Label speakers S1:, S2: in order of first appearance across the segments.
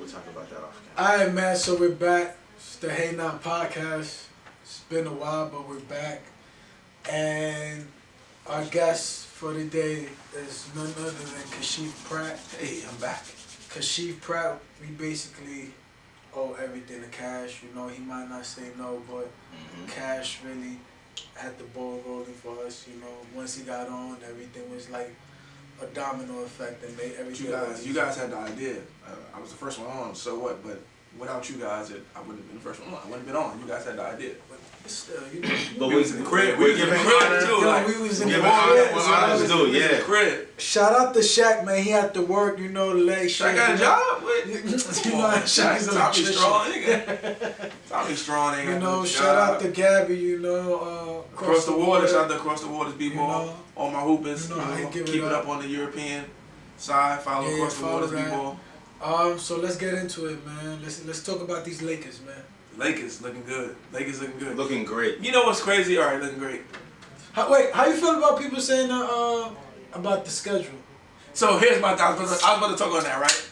S1: We'll talk about that off
S2: camera. All right, man. So we're back. It's the Hey Not podcast. It's been a while, but we're back. And our guest for the day is none other than Kashiff Pratt.
S1: Hey, I'm back.
S2: Kashiff Pratt, we basically owe everything to Kash. You know, he might not say no, but Kash really had the ball rolling for us. You know, once he got on, everything was like a domino effect and made everything.
S1: You guys had the idea. I was the first one on, so what? But without you guys, I wouldn't have been the first one on. I wouldn't have been on. You guys had the idea.
S2: But still, you know.
S1: But we was in the crib. We was giving credit too.
S2: Like, we was in the crib.
S1: Yeah.
S2: Shout out to Shaq, man. He had to work, you know, the leg
S1: Shaq got a job?
S2: You know, Shaq's
S1: Tommy strong, nigga. Tommy strong, nigga.
S2: You know, shout out to Gabby, you know.
S1: Across the water, shout out to Across the Waters B-Ball. All my hoopers,
S2: you know,
S1: keep it up on the European side. Follow Across the Waters B-Ball.
S2: So let's get into it, man. Let's talk about these Lakers, man.
S1: Lakers looking good.
S3: Looking great.
S1: You know what's crazy? All right, looking great.
S2: How you feel about people saying about the schedule?
S1: So here's my thoughts. I was about to talk on that, right?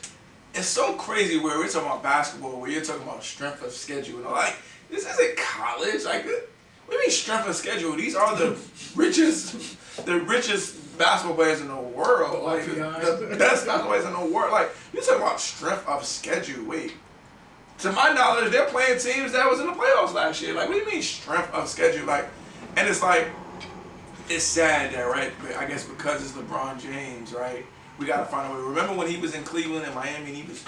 S1: It's so crazy where we're talking about basketball, where you're talking about strength of schedule. You know, like, this isn't college. Like, what do you mean strength of schedule? These are the richest basketball players in the world. Like, the best basketball players in the world. Like, you're talking about strength of schedule. Wait. To my knowledge, they're playing teams that was in the playoffs last year. Like, what do you mean strength of schedule? Like, and it's like, it's sad that, right? I guess because it's LeBron James, right? We gotta find a way. Remember when he was in Cleveland and Miami and he did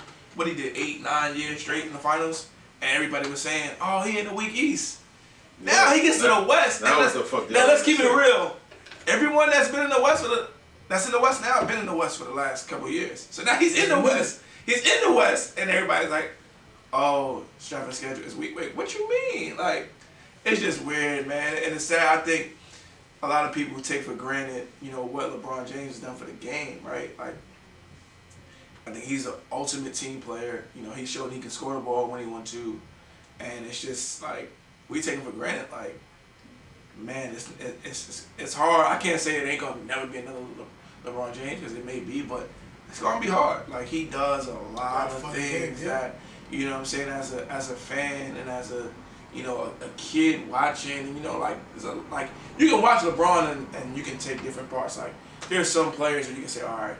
S1: 8-9 years straight in the finals? And everybody was saying, oh, he in the weak East. Now he gets to the West. Now let's keep it real. Everyone that's been in the West that's in the West now, been in the West for the last couple of years. So now he's in the West. He's in the West, and everybody's like, oh, strength of schedule is weak. Wait, what you mean? Like, it's just weird, man. And it's sad. I think a lot of people take for granted, you know, what LeBron James has done for the game, right? Like, I think he's an ultimate team player. You know, he showed he can score the ball when he wants to. And it's just, like, we take him for granted. Like, man, it's hard. I can't say it ain't going to never be another LeBron James, because it may be, but it's going to be hard. Like, he does a lot of things that, you know what I'm saying, as a fan and as a, you know, a kid watching, and, you know, like you can watch LeBron and you can take different parts. Like, there's some players where you can say, all right,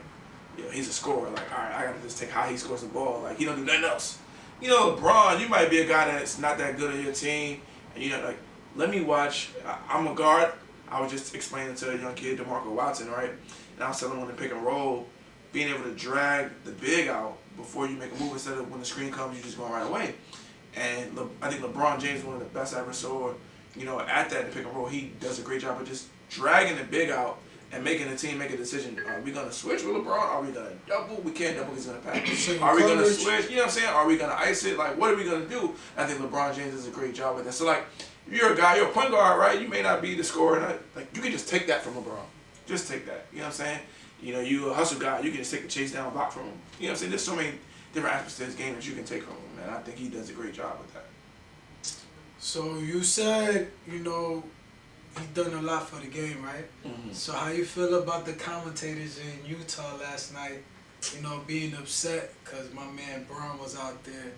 S1: you know, he's a scorer. Like, all right, I got to just take how he scores the ball. Like, he don't do nothing else. You know, LeBron, you might be a guy that's not that good on your team, and, you know, like, let me watch. I'm a guard. I was just explaining to a young kid, DeMarco Watson, right? And I was telling him on the pick and roll, being able to drag the big out before you make a move, instead of when the screen comes, you just go right away. And I think LeBron James is one of the best I ever saw. You know, at that in the pick and roll, he does a great job of just dragging the big out and making the team make a decision. Are we going to switch with LeBron? Are we going to double? We can't double. He's going to pass. Are we going to switch? You know what I'm saying? Are we going to ice it? Like, what are we going to do? I think LeBron James does a great job with that. So, like, if you're a guy, you're a point guard, right? You may not be the scorer. Like, you can just take that from LeBron. Just take that. You know what I'm saying? You know, you a hustle guy. You can just take the chase down block from him. You know what I'm saying? There's so many different aspects to this game that you can take from him, man. I think he does a great job with that.
S2: So you said, you know, he's done a lot for the game, right? Mm-hmm. So how you feel about the commentators in Utah last night, you know, being upset because my man Braun was out there,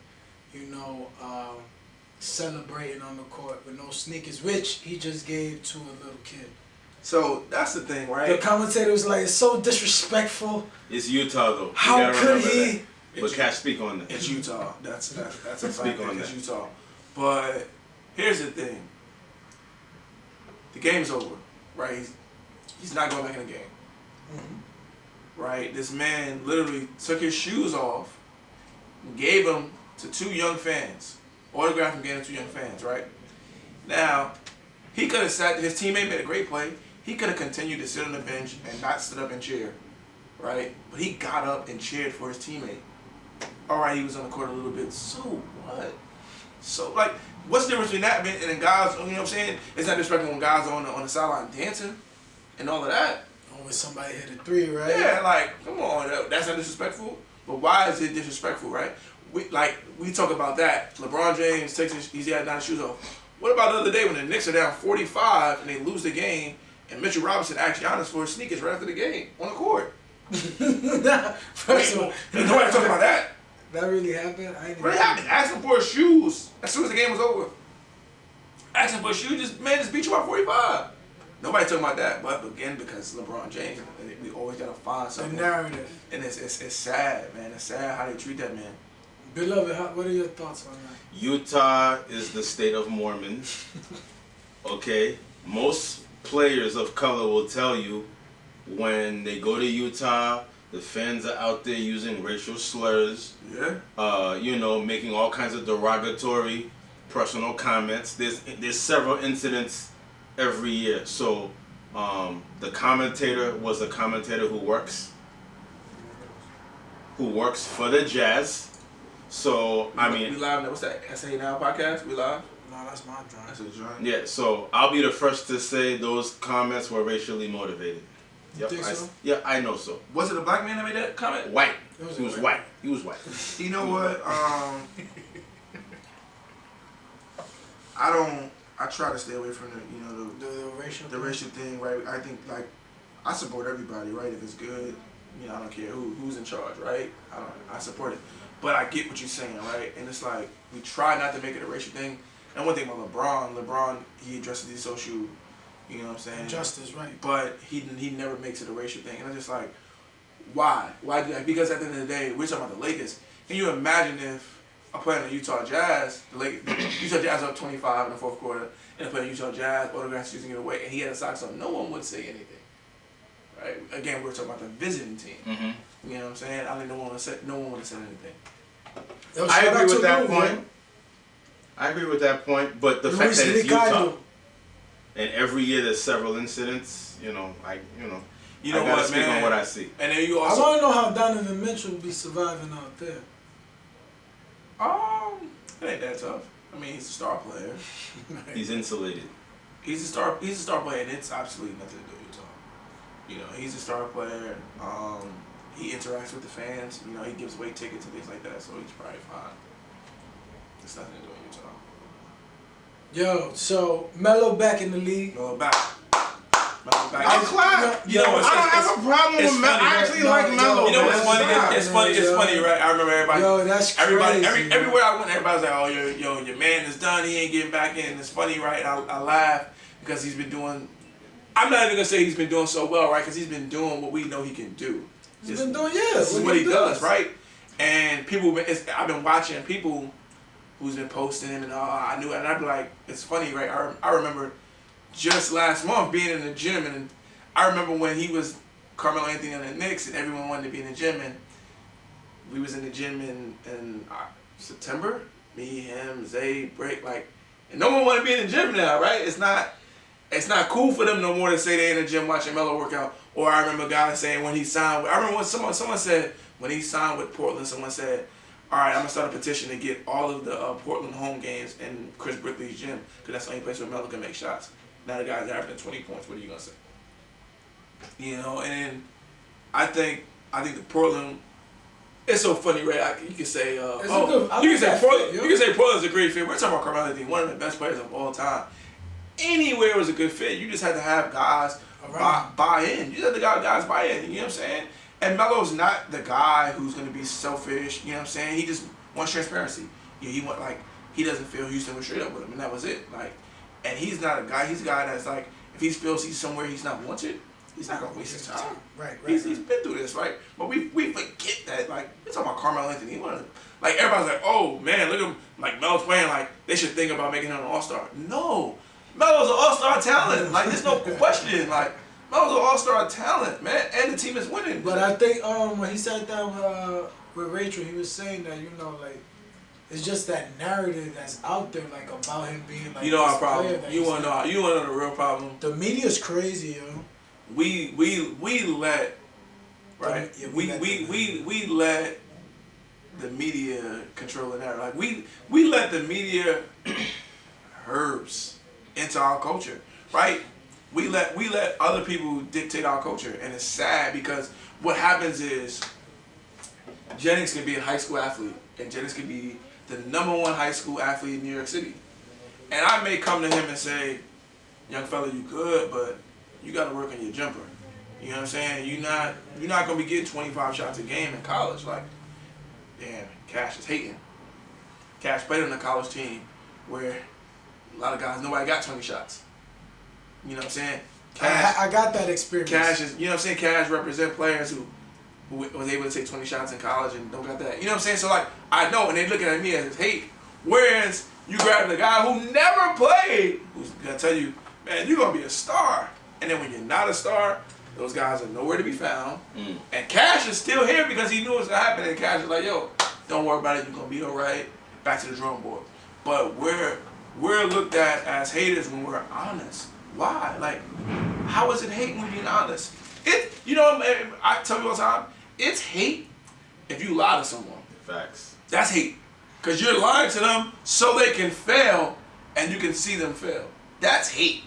S2: you know, celebrating on the court with no sneakers, which he just gave to a little kid.
S1: So that's the thing, right?
S2: The commentator was like, it's so disrespectful.
S3: It's Utah, though.
S2: How could he?
S3: But Kash, speak on that.
S1: It's Utah. That's a fact. It's Utah. But here's the thing. The game's over, right? He's not going back in the game. Mm-hmm. Right? This man literally took his shoes off and gave them to two young fans. Autographed and gave them to 2 young fans, right? Now, he could have sat, his teammate made a great play. He could have continued to sit on the bench and not stood up and cheer, right? But he got up and cheered for his teammate. All right, he was on the court a little bit. So what? So, like, what's the difference between that and then guys, you know what I'm saying? It's not disrespectful when guys are on the sideline dancing and all of that.
S2: Or when somebody hit a 3, right?
S1: Yeah, like, come on, that's not disrespectful. But why is it disrespectful, right? We talk about that. LeBron James he's got 9 shoes off. What about the other day when the Knicks are down 45 and they lose the game and Mitchell Robinson asked Giannis for his sneakers right after the game on the court?
S2: First of all,
S1: nobody talking about that.
S2: That really happened? I ain't
S1: Really happened. Asking for his shoes as soon as the game was over. Asking for his shoes, just beat you by 45. Nobody talking about that, but again, because LeBron James, we always gotta find something.
S2: The narrative.
S1: And it's sad, man. It's sad how they treat that man.
S2: Beloved, what are your thoughts on that?
S3: Utah is the state of Mormon. Okay? Most players of color will tell you when they go to Utah, the fans are out there using racial slurs.
S1: Yeah.
S3: You know, making all kinds of derogatory personal comments. There's several incidents every year. So the commentator was a commentator who works for the Jazz. So I mean,
S1: we live now. What's that? SA Now podcast? We live?
S2: No, that's my joint.
S1: That's a joint.
S3: Yeah. So I'll be the first to say those comments were racially motivated.
S2: You think so?
S3: Yeah, I know so.
S1: Was it a black man that made that comment?
S3: White.
S2: He
S3: was white. He was white.
S1: You know what? I try to stay away from the racial thing, right? I think like I support everybody, right? If it's good, I don't care who's in charge, right? I support it, but I get what you're saying, right? And it's like we try not to make it a racial thing. And one thing about LeBron, he addresses these social, you know what I'm saying?
S2: Justice, right?
S1: But he never makes it a racial thing, and I'm just like, why? Why do that? Because at the end of the day, we're talking about the Lakers. Can you imagine if I play in the Utah Jazz, Utah Jazz up 25 in the fourth quarter, and I play in Utah Jazz, autographs using it away, and he had a socks on, no one would say anything. Right? Again, we're talking about the visiting team.
S3: Mm-hmm.
S1: You know what I'm saying? I think no one would have said anything.
S3: I agree with that point. I agree with that point, but the fact that it's Utah, and every year there's several incidents, I gotta speak on what I see.
S1: And then you also,
S2: I want to know how Donovan Mitchell will be surviving out there.
S1: it ain't that tough. I mean, he's a star player.
S3: He's insulated.
S1: He's a star player, and it's absolutely nothing to do with Utah. He's a star player. He interacts with the fans. He gives away tickets and things like that, so he's probably fine. It's nothing to do with Utah.
S2: Yo, so Melo back in the league.
S1: Melo back.
S3: I'm glad. I don't have a problem with Melo. I actually like Melo.
S1: You know what's funny? It's funny, right? I remember everybody.
S2: Yo, that's crazy.
S1: Everywhere I went, everybody's like, "Oh, your man is done. He ain't getting back in." It's funny, right? I laugh because he's been doing. I'm not even gonna say he's been doing so well, right? Because he's been doing what we know he can do.
S2: He's been doing, yeah.
S1: This is what he does, right? And I've been watching people who's been posting him, and I knew it, and I'd be like, it's funny, right? I remember just last month being in the gym, and I remember when he was Carmelo Anthony on the Knicks, and everyone wanted to be in the gym, and we was in the gym in September. Me, him, Zay, Break, and no one want to be in the gym now, right? It's not cool for them no more to say they're in the gym watching Melo work out. Or I remember guys saying when he signed. I remember when someone said when he signed with Portland, someone said, "All right, I'm gonna start a petition to get all of the Portland home games in Chris Brickley's gym because that's the only place where Melo can make shots." Now the guy's averaging 20 points. What are you gonna say? And I think the Portland. It's so funny, right? You can say, you can say Portland's a great fit. We're talking about Carmelo Anthony, one of the best players of all time. Anywhere was a good fit. You just had to have guys buy in. You just had to have guys buy in. You know what I'm saying? And Melo's not the guy who's going to be selfish. You know what I'm saying? He just wants transparency. He doesn't feel Houston was straight up with him, and that was it. And he's not a guy. He's a guy that's if he feels he's somewhere he's not wanted, he's not gonna waste his time.
S2: Right.
S1: He's been through this, right? But we forget that. We're talking about Carmelo Anthony. Everybody's like, oh man, look at him. Melo's playing. They should think about making him an all-star. No, Melo's an all-star talent. There's no question. Melo's an all-star talent, man, and the team is winning.
S2: But I think when he sat down with Rachel, he was saying that it's just that narrative that's out there about him being
S1: our problem. You wanna know the real problem?
S2: The media's crazy, yo.
S1: We let we let the media control the narrative. We let the media herbs into our culture, right? We let other people dictate our culture, and it's sad because what happens is Jennings can be a high school athlete, and Jennings can be the #1 high school athlete in New York City, and I may come to him and say, "Young fella, you good, but you got to work on your jumper." You know what I'm saying? You're not gonna be getting 25 shots a game in college. damn, Kash is hating. Kash played on a college team where a lot of guys, nobody got 20 shots. You know what I'm saying? Kash,
S2: I got that experience.
S1: Kash is, you know what I'm saying? Kash represent players who was able to take 20 shots in college and don't got that. You know what I'm saying? So like, I know, and they looking at me as hate. Whereas you grab the guy who never played, who's gonna tell you, man, you're gonna be a star. And then when you're not a star, those guys are nowhere to be found. And Kash is still here because he knew it was gonna happen. And Kash is like, yo, don't worry about it. You're gonna be all right. Back to the drawing board. But we're looked at as haters when we're honest. Why? Like, how is it hate when being honest? You know, I tell you all the time, it's hate if you lie to someone.
S3: Facts.
S1: That's hate. Because you're lying to them so they can fail and you can see them fail. That's hate.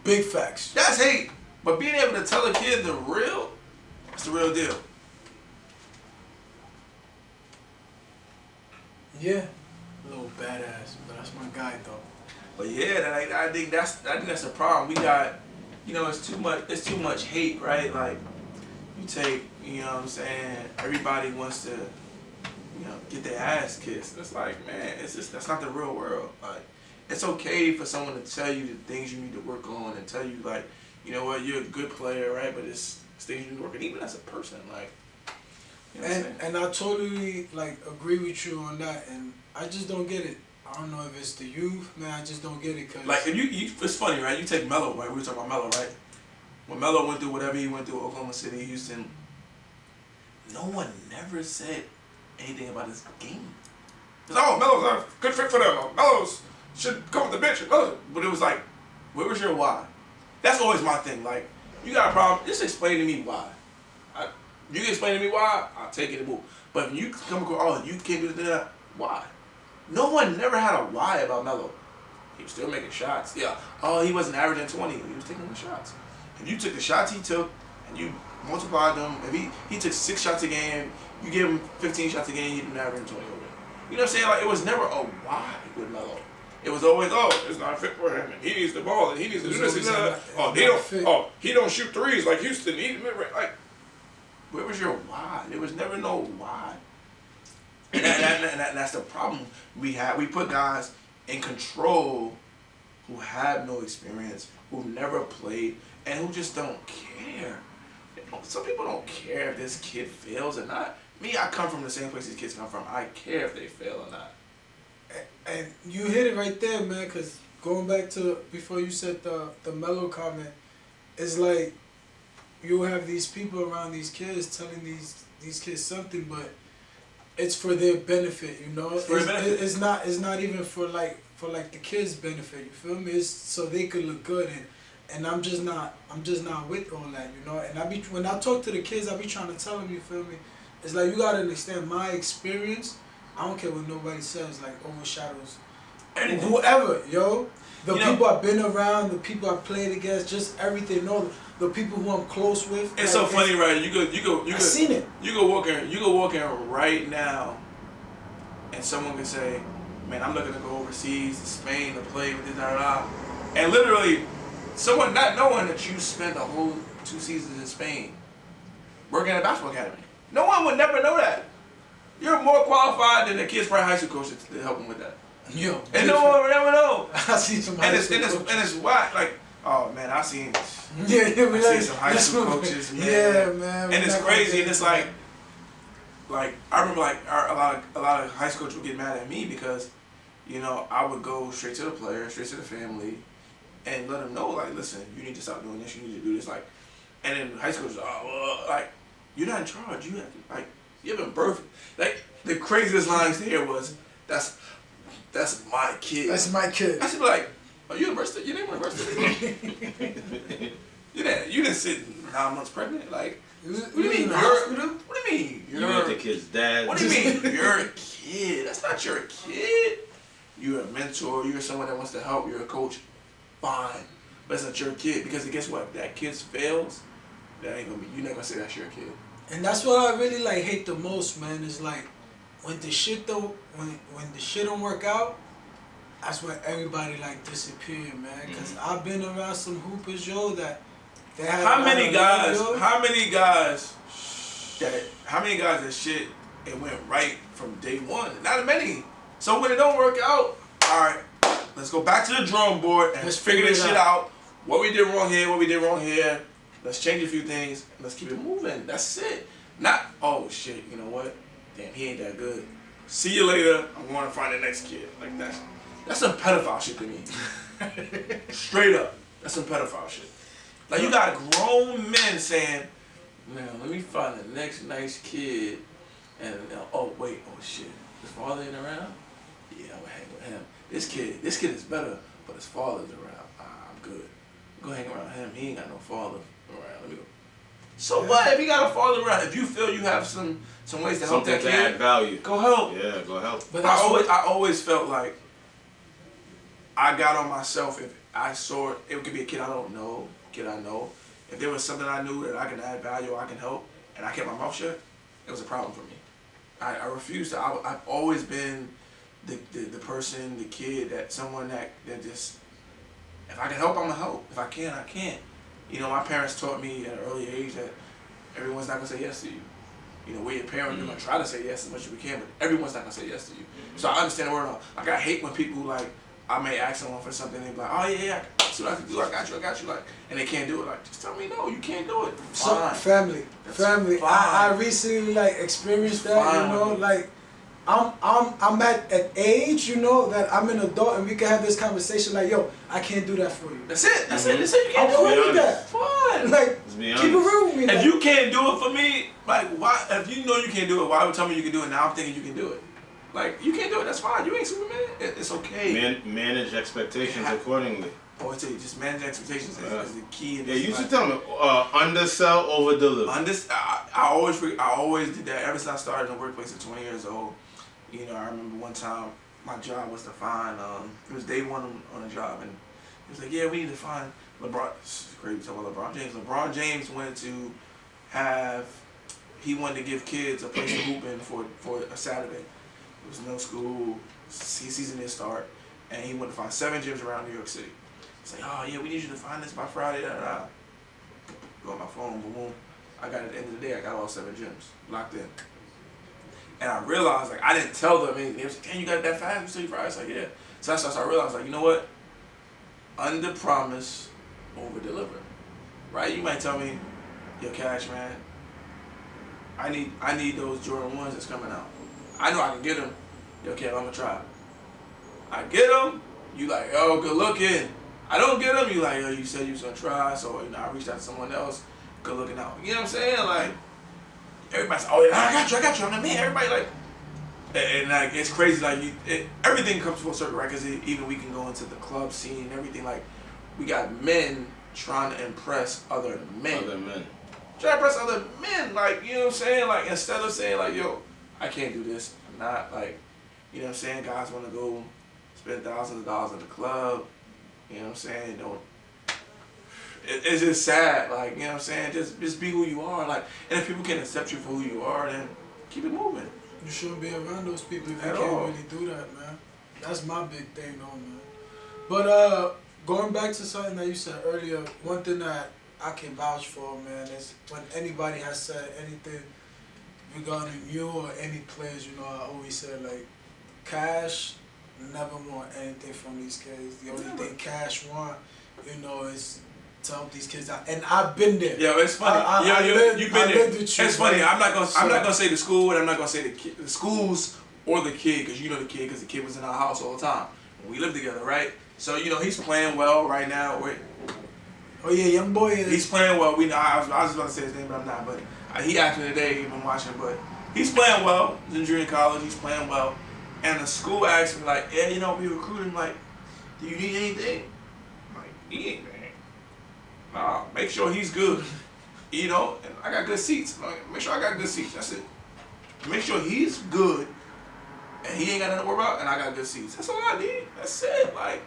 S2: Big facts.
S1: That's hate. But being able to tell a kid the real, that's the real deal.
S2: Yeah. A little badass, but that's my guy though.
S1: But yeah, I think that's the problem. We got, you know, it's too much hate, right? Like, you take, you know what I'm saying, everybody wants to, you know, get their ass kissed. It's like, man, that's not the real world. Like, it's okay for someone to tell you the things you need to work on and tell you, like, you know what, you're a good player, right? But it's things you need to work on, even as a person, like. You know
S2: and I totally like agree with you on that, and I just don't get it. I don't know if it's the youth, man. I just don't get it. Cause
S1: like, if you it's funny, right? You take Melo, right? We were talking about Melo, right? When Melo went through whatever he went through, Oklahoma City, Houston, no one never said anything about his game. Oh, Melo's a good fit for them. Melo's should come off the bench. But it was like, where was your why? That's always my thing. Like, you got a problem, just explain to me why. You can explain to me why, I'll take it and move. But when you come across, oh, you can't do that, why? No one never had a why about Melo. He was still making shots. Yeah. Oh, he wasn't averaging 20. He was taking the shots. If you took the shots he took and you multiplied them, if he took 6 shots a game, you gave him 15 shots a game, he didn't average 20 over. You know what I'm saying? Like, it was never a why with Melo. It was always, oh, it's not fit for him, and he needs the ball, and he needs to do this, he don't shoot threes like Houston. Like, where was your why? There was never no why. And that's the problem we have. We put guys in control who have no experience, who've never played, and who just don't care. Some people don't care if this kid fails or not. Me, I come from the same place these kids come from. I care if they fail or not.
S2: And you hit it right there, man, because going back to before you said the Melo comment, it's like you have these people around these kids telling these kids something, but it's for their benefit, you know. It's not even for the kids' benefit. You feel me? It's so they could look good, and I'm just not with all that, you know. And when I talk to the kids, I be trying to tell them, you feel me? It's like you gotta understand my experience. I don't care what nobody says, like overshadows whoever, yo. The people I've been around, the people I've played against, just everything. No, the people who I'm close with.
S1: It's like, so funny, right? You go.
S2: I've seen it.
S1: You go walk in right now, and someone can say, "Man, I'm looking to go overseas to Spain to play with this, and literally, someone not knowing that you spent the whole 2 seasons in Spain working at a basketball academy. No one would never know that. You're more qualified than the kid's probably high school coach to help him with that.
S2: Yo,
S1: and no one would ever know.
S2: I see some high school coaches.
S1: And it's why, like, oh man, I seen some high school coaches, man.
S2: Yeah, man.
S1: And it's crazy, and it's like I remember a lot of high school coaches would get mad at me because, you know, I would go straight to the player, straight to the family, and let them know, like, listen, you need to stop doing this, you need to do this, like, and then high school coaches, like, you're not in charge, you have to, like, you haven't birthed, like, the craziest lines to hear was, that's my kid.
S2: That's my kid.
S1: I should be like, are you university? Your name university? You didn't sit 9 months pregnant? Like, what do you mean? What do you mean?
S3: You're the kid's dad.
S1: What do you mean? You're a kid. That's not your kid. You're a mentor. You're someone that wants to help. You're a coach. Fine. But it's not your kid. Because guess what? If that kid fails, that ain't gonna be, you're not gonna say that's your kid.
S2: And that's what I really like hate the most, man, is like when the shit don't work out, that's when everybody like disappear, man. Cause I've been around some hoopers, yo, that they have
S1: how many guys that shit it went right from day one. Not many. So when it don't work out, all right, let's go back to the drawing board and let's figure this shit out. What we did wrong here, what we did wrong here. Let's change a few things and let's keep it moving. That's it. Not, oh shit, you know what? Damn, he ain't that good. See you later. I'm going to find the next kid. Like that's some pedophile shit to me. Straight up. That's some pedophile shit. Like you got grown men saying, man, let me find the next nice kid. And oh wait, oh shit, his father ain't around? Yeah, I'm gonna hang with him. This kid is better, but his father's around. I'm good. Go hang around him. He ain't got no father around. Let me go. So what if he got a father around? If you feel you have some ways to help that kid,
S3: add value.
S1: Go help.
S3: Yeah, go help.
S1: But I always felt like I got on myself if I saw it could be a kid I don't know, kid I know. If there was something I knew that I can add value or I can help, and I kept my mouth shut, it was a problem for me. I refused to. I've always been the person, the kid, someone that just, if I can help, I'm gonna help. If I can, I can. You know, my parents taught me at an early age that everyone's not gonna say yes to you. You know, we're your parent, you're gonna try to say yes as much as we can, but everyone's not gonna say yes to you. So I understand the word. Like I hate when people like, I may ask someone for something and they be like, oh yeah, I see what I can do, I got you, like, and they can't do it. Like, just tell me no, you can't do it. Fine.
S2: So, family.
S1: Fine.
S2: I recently like experienced that, you know, like I'm at an age, you know, that I'm an adult and we can have this conversation like, yo, I can't do that for you.
S1: That's it. That's it. You can't do
S2: it. That.
S1: Fine.
S2: Like, keep it real with me.
S1: If you can't do it for me, like, why? If you know you can't do it, why would tell me you can do it? Now I'm thinking you can do it. Like, you can't do it. That's fine. You ain't Superman. It's okay.
S3: Manage expectations accordingly.
S1: Oh, I tell you, just manage expectations is the key.
S3: Yeah, you should tell me undersell, over deliver.
S1: I always did that ever since I started in the workplace at 20 years old. You know, I remember one time my job was to find. It was day one on the job, and he was like, "Yeah, we need to find LeBron." It's crazy talking about LeBron James. LeBron James wanted to have. He wanted to give kids a place to hoop in for a Saturday. There was no school. Season didn't start, and he wanted to find 7 gyms around New York City. He's like, "Oh yeah, we need you to find this by Friday." Go on my phone, boom, boom. I got it at the end of the day. I got all 7 gyms locked in. And I realized, like, I didn't tell them anything. They was like, "Damn, you got it that fast? We still Friday?" I was like, "Yeah." So that's what I realized, like, you know what? Under promise, over deliver. Right? You might tell me, "Yo, Kash, man, I need those Jordan 1s that's coming out. I know I can get them. Yo, Kev, I'm gonna try. I get them. You like, oh, good looking. I don't get them. You like, yo, you said you was gonna try, so you know, I reached out to someone else. Good looking out. You know what I'm saying? Like, everybody's, oh yeah, I got you. I'm the man. Everybody like, and like, it's crazy. Like, everything comes full circle, right? Because even we can go into the club scene and everything. Like, we got men trying to impress other men. Trying to impress other men. Like, you know what I'm saying? Like, instead of saying like, yo, I can't do this. I'm not like, you know what I'm saying? Guys want to go spend thousands of dollars at the club. You know what I'm saying? Don't. It's just sad. Like, you know what I'm saying? Just be who you are. Like, and if people can accept you for who you are, then keep it moving.
S2: You shouldn't be around those people if you can't really do that, man. That's my big thing, though, man. But going back to something that you said earlier, one thing that I can vouch for, man, is when anybody has said anything regarding you or any players, you know, I always said, like, Kash never want anything from these kids. The only thing Kash want, you know, is to help these kids out. And I've been there.
S1: Yo, it's funny. You've been there. It's funny. I'm not gonna say the school, and I'm not gonna say the schools or the kid, because you know the kid, because the kid was in our house all the time. We lived together, right? So you know he's playing well right now.
S2: Oh yeah, young boy is.
S1: He's playing well. We know. I was about to say his name, but I'm not. But he asked me today. I've been watching, but he's playing well. He's in junior college. He's playing well. And the school asked me like, "Yeah, you know, we recruited him. Like, do you need anything?" I'm like, he ain't, man. Nah, make sure he's good. You know, and I got good seats. Like, make sure I got good seats. That's it. Make sure he's good, and he ain't got nothing to worry about, and I got good seats. That's all I need. That's it. Like,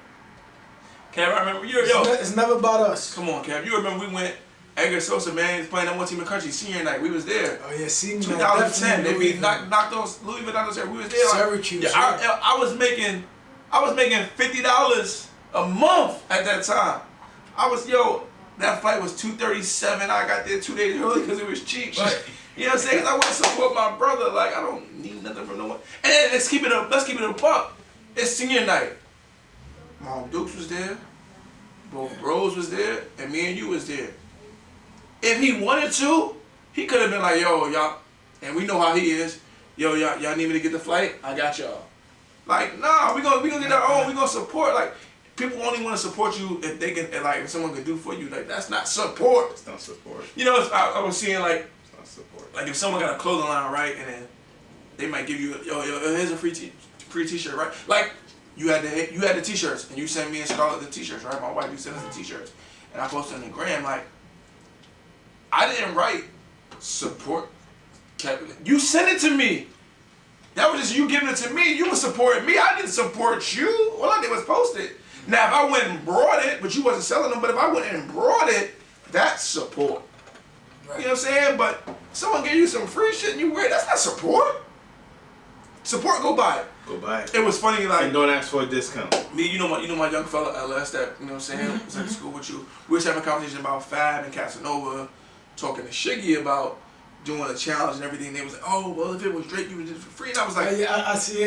S1: Kev, I remember
S2: it's never about us.
S1: Come on, Kev. You remember we went. Edgar Sosa, man, he's playing that one team in the country senior night. We was there.
S2: Oh yeah, senior
S1: 2010. They knocked those Louisville knocked us there. We was there.
S2: Syracuse.
S1: Like, yeah, I was making $50 a month at that time. That flight was $237. I got there 2 days early because it was cheap. Right? You know what I'm saying? 'Cause I want to support my brother. Like, I don't need nothing from no one. And then let's keep it a buck. It's senior night. Mom Dukes was there. Both bros was there. And me and you was there. If he wanted to, he could have been like, yo, y'all, and we know how he is. Yo, y'all need me to get the flight? I got y'all. Like, nah, we gonna get our own. We gonna support. Like, people only want to support you if they can, like, if someone can do for you. Like, that's not support.
S3: It's not support.
S1: You know, I was seeing like,
S3: It's not support.
S1: like if someone got a clothing line, right, and then they might give you, yo, here's a free t-shirt, right? Like, you had the t-shirts, and you sent me and Scarlett the t-shirts, right? My wife, you sent us the t-shirts, and I posted on the gram, like, I didn't write support. You sent it to me. That was just you giving it to me. You were supporting me. I didn't support you. All I did was post it. Now, if I went and brought it, but you wasn't selling them, but if I went and brought it, that's support. Right. You know what I'm saying? But someone gave you some free shit and you wear it, that's not support. Support, go buy it.
S3: Go buy it.
S1: It was funny, like,
S3: and don't ask for a discount.
S1: Me, you know my young fella LS that, you know what I'm saying, was at school with you. We was having a conversation about Fab and Casanova, talking to Shiggy about doing a challenge and everything. They was like, oh, well, if it was Drake, you would do it for free. And I was like,
S2: I see,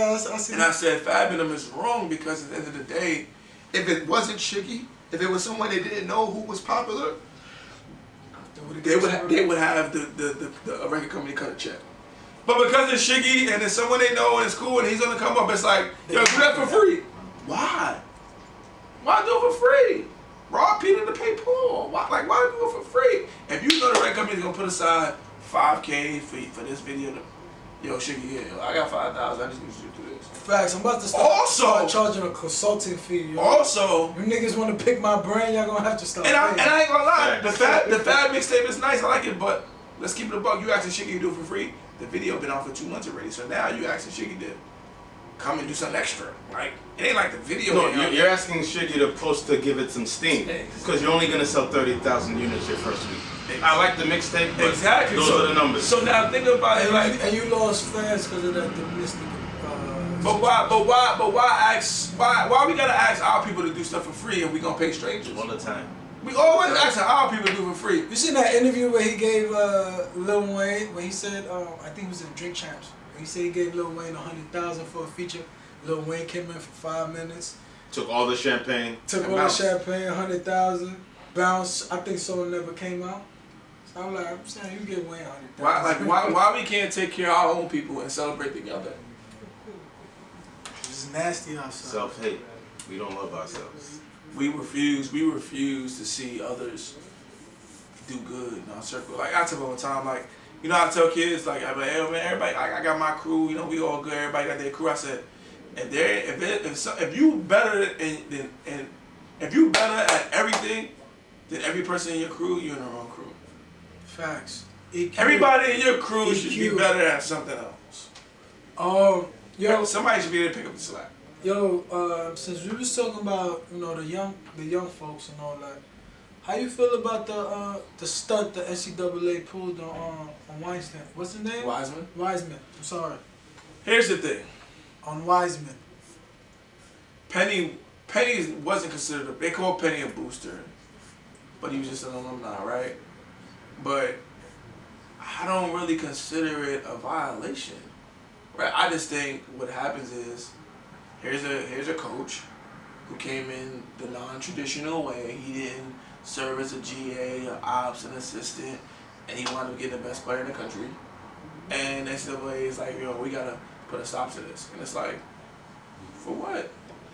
S2: I see.
S1: And I said, Fab and them is wrong because at the end of the day, if it wasn't Shiggy, if it was someone they didn't know who was popular, they would have the record company cut a check. But because it's Shiggy and it's someone they know and it's cool and he's gonna come up, it's like, yo, do that for free. Why? Why do it for free? Rob Peter to pay Paul. Why do it for free? If you know the record company's gonna put aside $5K for this video, yo, Shiggy, yeah, I got $5,000. I just need you to do this.
S2: Facts. I'm about to start charging a consulting fee. Yo.
S1: Also,
S2: you niggas want to pick my brain, y'all gonna have to start.
S1: And I ain't gonna lie, the Fab mixtape is nice. I like it, but let's keep it a buck. You asking Shiggy to do it for free. The video been out for 2 months already, so now you asking Shiggy to come and do something extra. Like, it ain't like the video.
S3: No, you're asking Shiggy to give it some steam because you're only gonna sell 30,000 units your first week. Exactly. I like the mixtape, but
S1: exactly.
S3: Those are the numbers.
S1: So now think about it, like,
S2: and you lost fans because of that domestic.
S1: But why we gotta ask our people to do stuff for free and we gonna pay strangers
S3: all the time?
S1: We always asking our people to do for free.
S2: You seen that interview where he gave Lil Wayne, when he said, I think it was in Drink Champs, he said he gave Lil Wayne $100,000 for a feature. Lil Wayne came in for 5 minutes.
S3: Took all the champagne.
S2: $100,000. Bounce. I think Soul Never came out. So I'm like, I'm saying you give Wayne $100,000.
S1: Why we can't take care of our own people and celebrate together?
S2: It's nasty outside.
S3: Self-hate. We don't love ourselves.
S1: We refuse to see others do good in our circle. Like I tell all the time, like, you know, I tell kids, like, I'm like, hey, man, everybody, I got my crew, you know, we all good, everybody got their crew. I said, if you better at everything than every person in your crew, you're in the wrong crew.
S2: Facts.
S1: Everybody in your crew should be better at something else.
S2: Yo,
S1: somebody should be able to pick up the slack.
S2: Yo, since we was talking about, you know, the young folks and all that, how you feel about the stunt the NCAA pulled on Weinstein? What's his name?
S1: Wiseman.
S2: I'm sorry.
S1: Here's the thing.
S2: On Wiseman.
S1: Penny wasn't considered they called Penny a booster, but he was just an alumni, right? But I don't really consider it a violation, right? I just think what happens is here's a coach who came in the non-traditional way. He didn't serve as a GA, an ops, an assistant, and he wound up getting the best player in the country. And NCAA is like, yo, we gotta put a stop to this. And it's like, for what?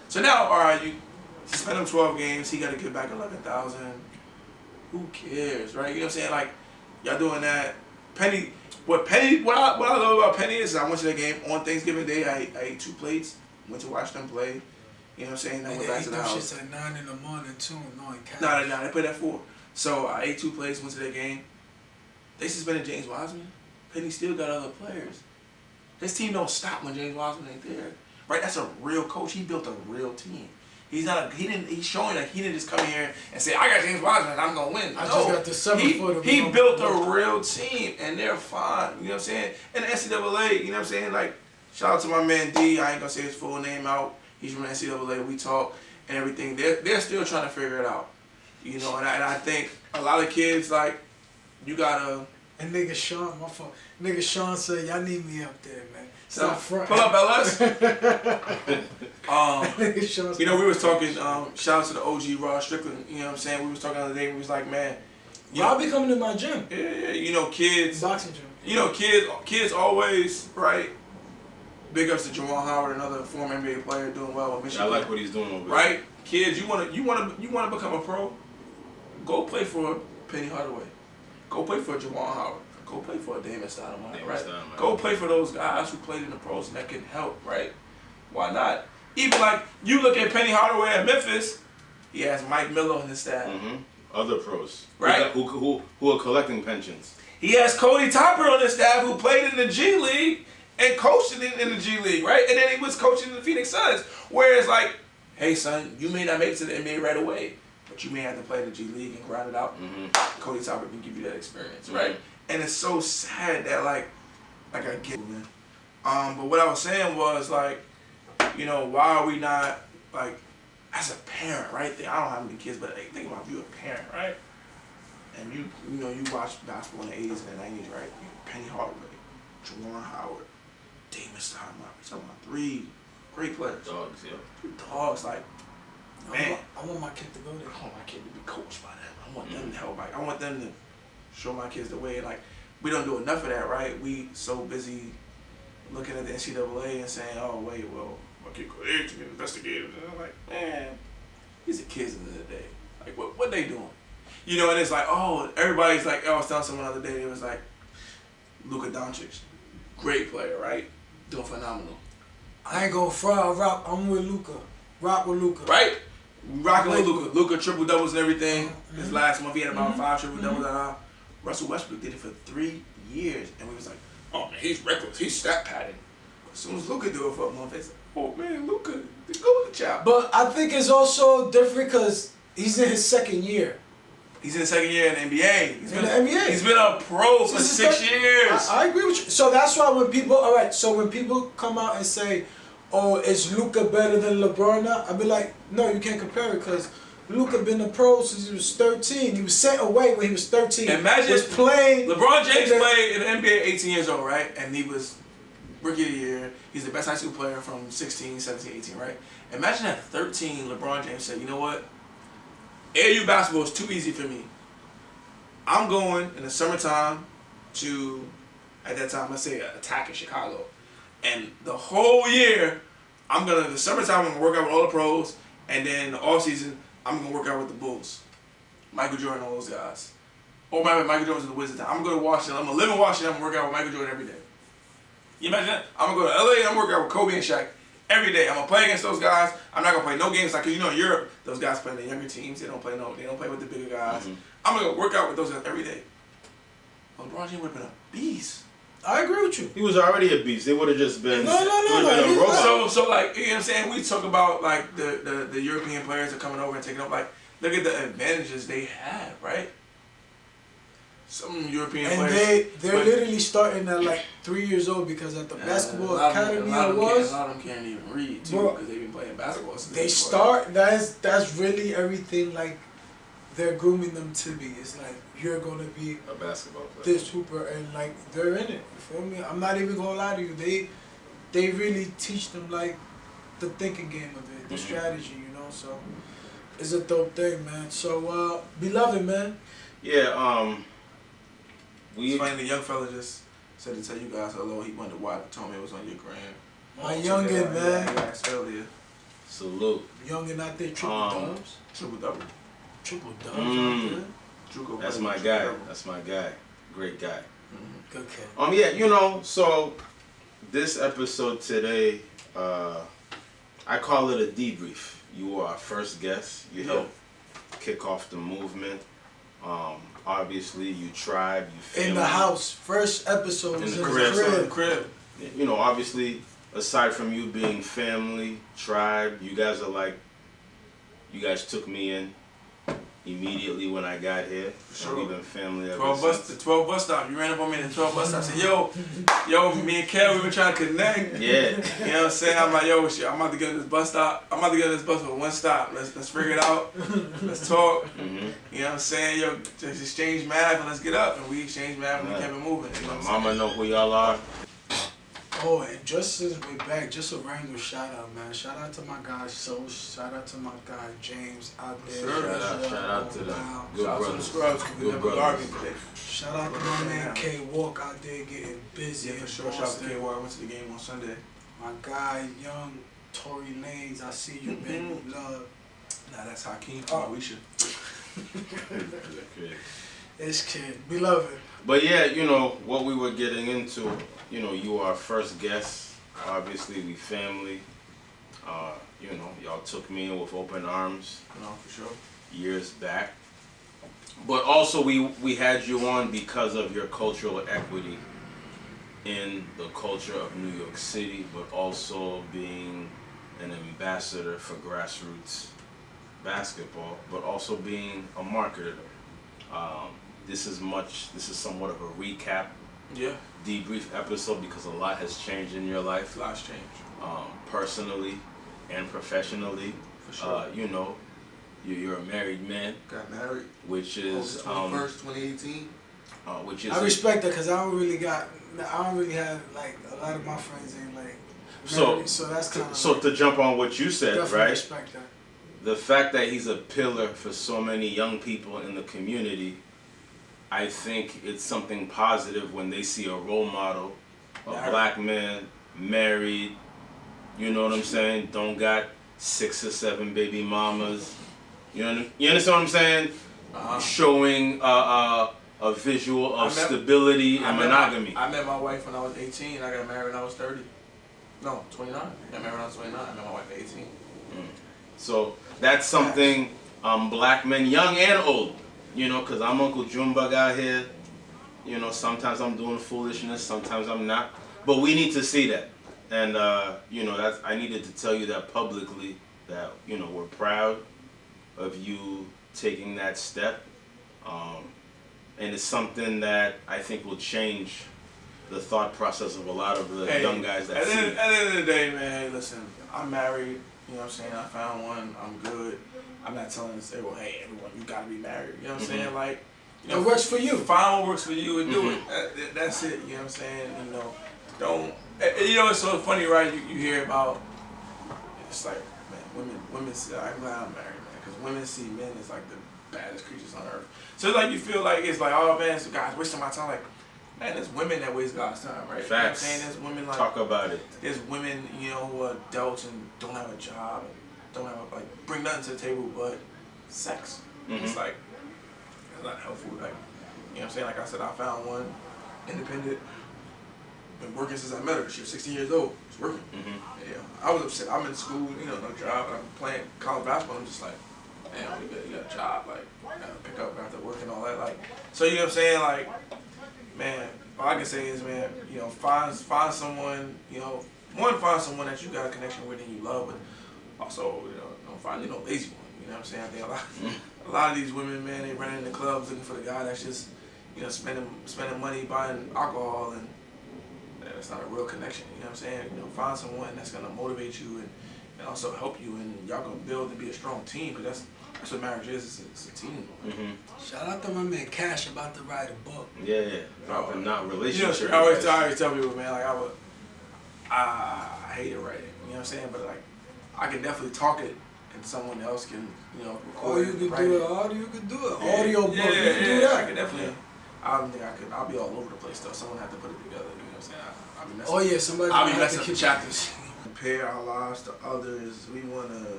S1: So now, all right, you suspend him 12 games. He gotta give back 11,000. Who cares, right? You know what I'm saying? Like, y'all doing that. What I love about Penny is I went to the game on Thanksgiving Day. I ate 2 plates. Went to watch them play. You know what I'm saying? Then went back to the house.
S2: Shit's at 9 in the morning too, knowing Kash.
S1: No, they played at 4. So I ate 2 plates, went to their game. They suspended James Wiseman. Penny still got other players. His team don't stop when James Wiseman ain't there. Right? That's a real coach. He built a real team. He's showing that he didn't just come here and say, I got James Wiseman and I'm gonna win.
S2: I just got the 7 foot of
S1: He built a real team and they're fine. You know what I'm saying? And the NCAA, you know what I'm saying? Like, shout out to my man D. I ain't gonna say his full name out. He's from the NCAA. We talk and everything. They're still trying to figure it out. You know, and I think a lot of kids, like, you gotta
S2: And nigga Sean, my fault. Nigga Sean said, y'all need me up there, man. Stop front.
S1: Pull up LS.
S2: You
S1: know, we was talking, shout out to the OG Rod Strickland, you know what I'm saying? We was talking the other day, we was like, man.
S2: Rob be coming to my gym.
S1: Yeah, you know, kids.
S2: Boxing gym.
S1: You know, kids always, right? Big ups to Jawan Howard, another former NBA player doing well with Michigan.
S3: I like what he's doing over there.
S1: Right? Kids, you wanna become a pro? Go play for Penny Hardaway. Go play for Jawan Howard. Go play for a Damon Stoudemire, right? Go play for those guys who played in the pros and that can help, right? Why not? Even like you look at Penny Hardaway at Memphis, he has Mike Miller on his staff.
S3: Mm-hmm. Other pros,
S1: right?
S3: Who are collecting pensions.
S1: He has Cody Topper on his staff who played in the G League and coached in the G League, right? And then he was coaching the Phoenix Suns. Whereas like, hey son, you may not make it to the NBA right away, but you may have to play the G League and grind it out.
S3: Mm-hmm.
S1: Cody Topper can give you that experience, right? Mm-hmm. And it's so sad that like I get it, man. But what I was saying was like, you know, why are we not like, as a parent, right? I don't have any kids, but hey, think about if you're a parent, right? And you know, you watch basketball in the 80s and the 90s, right? Penny Hardaway, Jawan Howard, Damon Stoudemire. We're talking about 3 great players.
S3: Dogs, yeah.
S1: 3 dogs, like, man.
S2: I want my kid to go there.
S1: I want my kid to be coached by them. I want them to help. Like, I want them to show my kids the way. Like, we don't do enough of that, right? We so busy looking at the NCAA and saying, oh, wait, well, my kid go there to get investigated. And I'm like, man, these are kids in the day. Like, what they doing? You know, and it's like, oh, everybody's like, oh, I was telling someone the other day, it was like, Luka Doncic, great player, right? Doing phenomenal.
S2: I ain't gonna fry. I'm with Luka. Rock with Luka.
S1: Right? Rocking with Luka. Luka triple doubles and everything. Mm-hmm. This last month he had about 5 triple doubles. Russell Westbrook did it for 3 years, and we was like, oh man, he's reckless. He's stat padding. As soon as Luka do it for a month, it's like, oh man, Luka, go with the child.
S2: But I think it's also different because he's in his 2nd year.
S1: He's in his 2nd year in the NBA.
S2: He's been
S1: a pro for 6 years.
S2: I agree with you. So that's why when people come out and say, oh, is Luka better than LeBron now? I'd be like, no, you can't compare it because Luka been a pro since he was 13. He was sent away when he was 13.
S1: Imagine
S2: was playing.
S1: LeBron James played in the NBA at 18 years old, right? And he was rookie of the year. He's the best high school player from 16, 17, 18, right? Imagine at 13, LeBron James said, you know what? AAU basketball is too easy for me. I'm going in the summertime to, at that time, let's say, attack in Chicago. And the whole year, the summertime, I'm going to work out with all the pros. And then the off season, I'm going to work out with the Bulls. Michael Jordan, all those guys. Or Michael Jordan's in the Wizards. I'm going to go to Washington. I'm going to live in Washington. I'm going to work out with Michael Jordan every day. You imagine that? I'm going to go to LA and I'm going to work out with Kobe and Shaq every day. I'm going to play against those guys. I'm not going to play no games. Like, cause you know, in Europe, those guys play in the younger teams. They don't play with the bigger guys. Mm-hmm. I'm going to go work out with those guys every day. LeBron James would have been a beast.
S2: I agree with you.
S3: He was already a beast. They would have just been
S2: no.
S3: a robot.
S1: So like, you know what I'm saying? We talk about like the European players are coming over and taking up. Like, look at the advantages they have, right? Some European players.
S2: And they're literally starting at like 3 years old because at the basketball academy
S1: a lot of them can't even read too because they've been playing basketball since
S2: they start. That's really everything like they're grooming them to be. It's like you're gonna be
S3: a basketball player.
S2: This hooper and like they're in it. You feel me? I'm not even gonna lie to you. They really teach them like the thinking game of it, the strategy. You know, so it's a dope thing, man. So beloved, man.
S1: Yeah. It's funny, the young fella just said to tell you guys hello. He wanted to watch. Told me it was on your gram.
S2: My youngin, man.
S1: Yeah, earlier.
S3: Salute.
S2: Youngin out there, triple dubs.
S1: Triple double.
S2: Triple dubs out there.
S3: That's my guy. That's my guy. Great guy.
S2: Mm-hmm. Good kid.
S3: Yeah, you know, so this episode today, I call it a debrief. You were our first guest. You helped kick off the movement. Obviously, you tried. You family.
S2: In the house. First episode was in the
S3: crib. You know, obviously, aside from you being family, tribe, you guys took me in. immediately when I got here.
S1: Sure.
S3: We've been family ever
S1: 12 bus,
S3: since.
S1: the 12 bus stop. You ran up on me at the 12 bus stop. I said, yo, me and Kel, we been trying to connect.
S3: Yeah.
S1: You know what I'm saying? I'm like, yo, shit, I'm about to get on this bus stop. I'm about to get on this bus with one stop. Let's figure it out. Let's talk.
S3: Mm-hmm.
S1: You know what I'm saying? Yo, just exchange math and let's get up. And we exchanged math and we kept it moving. You know what I'm
S3: Mama
S1: saying?
S3: know who y'all are.
S2: Oh, and just since we're back, just a random shout out, man. Shout out to my guy So. Shout out to my guy James out there.
S1: Sure.
S3: Shout out to them. Good
S1: Shout out to the
S3: brothers.
S1: Scrubs. We
S3: Good
S1: never
S3: brothers.
S1: argued today.
S2: Shout out to my man K Walk out there getting busy.
S1: Yeah, for
S2: in
S1: sure. Shout out to
S2: Boston.
S1: K. I went to the game on Sunday.
S2: My guy, young Tory Lanez, I see you, baby. Love.
S1: Nah, that's Hakeem. Oh, we should.
S2: It's kid. Beloved.
S3: But yeah, you know, what we were getting into, you know, you are our first guest. Obviously, we family. You know, y'all took me in with open arms
S1: No, for sure.
S3: years back. But also, we had you on because of your cultural equity in the culture of New York City, but also being an ambassador for grassroots basketball, but also being a marketer. This is somewhat of a recap,
S1: Yeah.
S3: debrief episode because a lot has changed in your life,
S1: Lot's changed.
S3: personally and professionally.
S1: For sure.
S3: You know, you're a married man,
S1: Got married.
S3: which is
S1: August 21st, 2018.
S3: which is
S2: I respect that because I don't really have like a lot of my friends ain't like married, so that's kind of
S3: so to jump on what you said,
S2: definitely
S3: right?
S2: respect that.
S3: The fact that he's a pillar for so many young people in the community, I think it's something positive when they see a role model, a black man, married, you know what I'm saying, don't got 6 or 7 baby mamas, you understand what I'm saying? Showing a visual of stability and monogamy.
S1: I met my wife when I was 18. I got married when I was 30. No, 29. I got married when I was 29. I met my wife at 18.
S3: So that's something black men, young and old, you know, because I'm Uncle Junebug out here. You know, sometimes I'm doing foolishness, sometimes I'm not. But we need to see that. And, you know, I needed to tell you that publicly, that, you know, we're proud of you taking that step. And it's something that I think will change the thought process of a lot of the young guys that see it.
S1: At the end of the day, man, listen, I'm married. You know what I'm saying? I found one. I'm good. I'm not telling to say, well, hey, everyone, you gotta be married. You know what I'm saying? Like, you know,
S2: It works for you.
S1: Find what works for you and do it. That's it. You know what I'm saying? You know, don't. You know, it's so funny, right? You hear about. It's like, man, women see. I'm glad I'm married, man, because women see men as like the baddest creatures on earth. So it's like you feel like it's like, oh man, so guys wasting my time. Like, man, there's women that waste God's time, right?
S3: Facts.
S1: You know what I'm saying? There's women like.
S3: Talk about it.
S1: There's women, you know, who are adults and don't have a job and don't have bring nothing to the table but sex. It's like, it's not helpful. Like, you know what I'm saying? Like I said, I found one independent. Been working since I met her. She was 16 years old. She's working. Yeah, I was upset. I'm in school, you know, no job. I'm playing college basketball. I'm just like, damn, you got a job. Like, I gotta pick up after work and all that. Like, so you know what I'm saying? Like, man, all I can say is, man, you know, find someone, you know, find someone that you got a connection with and you love, but also, you know, don't find lazy one. You know what I'm saying? I think a lot of these women, man, they run in the clubs looking for the guy that's just, you know, spending money buying alcohol, and that's not a real connection. You know what I'm saying? You know, find someone that's gonna motivate you and also help you, and y'all gonna build and be a strong team, because that's what marriage is. It's a team.
S2: Shout out to my man Kash about to write a book.
S3: Yeah. Dropping not relationship.
S1: You know, I always tell people, man, like I hate it writing. You know what I'm saying? But like, I can definitely talk it, and someone else can, you know, record
S2: you could do it. Audio, you could do it. Audio book.
S1: Yeah,
S2: you can do that.
S1: I can definitely. I don't think I could. I'll be all over the place though. Someone had to put it together. You know what I'm saying? I'll be messing.
S2: Oh yeah, somebody.
S1: I'll be
S2: have
S1: messing
S2: to
S1: up the
S2: keep
S1: chapters. Compare our lives to others. We want to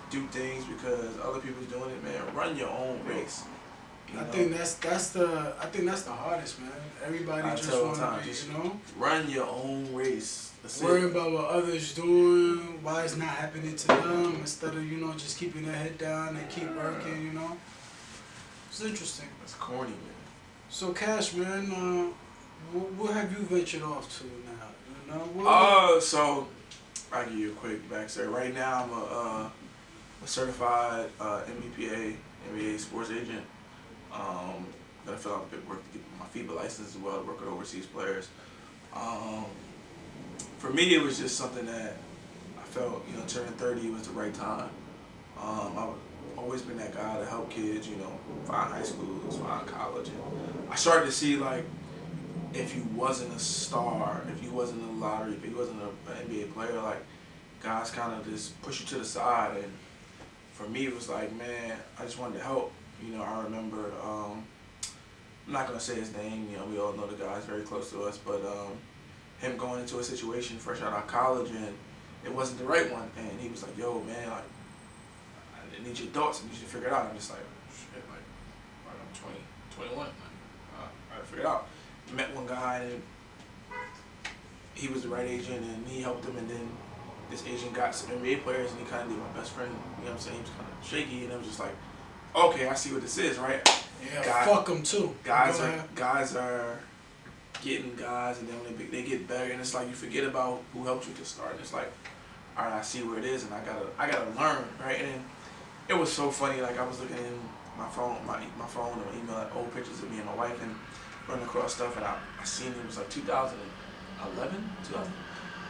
S1: do things because other people's doing it, man. Run your own race.
S2: I think that's the hardest, man. Everybody just want to be, you know,
S1: run your own race.
S2: Worrying about what others doing, why it's not happening to them, instead of, you know, just keeping their head down and keep working, you know. It's interesting.
S1: That's corny, man.
S2: So Kash, man, what have you ventured off to now? You know.
S1: So I'll give you a quick backstory. Right now, a certified NBPA, NBA sports agent. Gonna fill out the paperwork to get my FIBA license as well to work with overseas players. For me, it was just something that I felt, turning 30 was the right time. I've always been that guy to help kids, find high schools, find college. And I started to see, like, if you wasn't a star, if you wasn't in the lottery, if you wasn't an NBA player, like, guys kind of just push you to the side. And for me, it was like, man, I just wanted to help. I remember, I'm not going to say his name, we all know the guy's very close to us, but him going into a situation fresh out of college and it wasn't the right one. And he was like, yo, man, like, I need your thoughts. I need you to figure it out. I'm just like, shit, like, I'm 20, 21. I gotta figure it out. Met one guy and he was the right agent and he helped him, and then this agent got some NBA players and he kind of did my best friend, He was kind of shaky, and I was just like, okay, I see what this is, right?
S2: Yeah, fuck them too.
S1: Guys are getting guys, and then when they get better, and it's like you forget about who helped you to start. And it's like, all right, I see where it is, and I gotta learn, right? And it was so funny. Like I was looking in my phone or email at old pictures of me and my wife, and running across stuff, and I seen it was like 2011, 2000.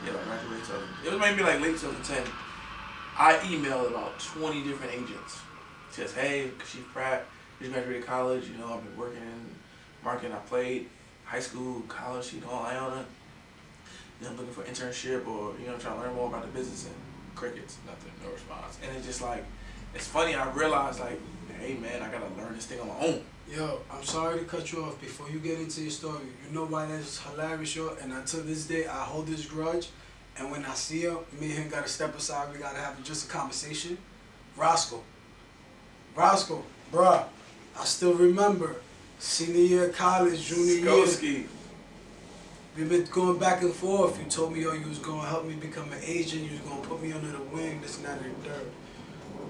S1: Yeah, I graduated. So it was maybe like late 2010. I emailed about 20 different agents. Says, hey, Kashiff Pratt, just graduated college. I've been working in marketing. I played high school, college, Iona. I'm looking for internship or, trying to learn more about the business, and crickets, nothing, no response. And it's just like, it's funny, I realized like, hey man, I gotta learn this thing on my own.
S2: Yo, I'm sorry to cut you off before you get into your story. You know why that's hilarious, yo? And until this day, I hold this grudge. And when I see him, me and him gotta step aside. We gotta have just a conversation. Roscoe, bruh, I still remember senior year of college, junior year. We've been going back and forth. You told me, yo, you was gonna help me become an agent. You was gonna put me under the wing, this and that and the third.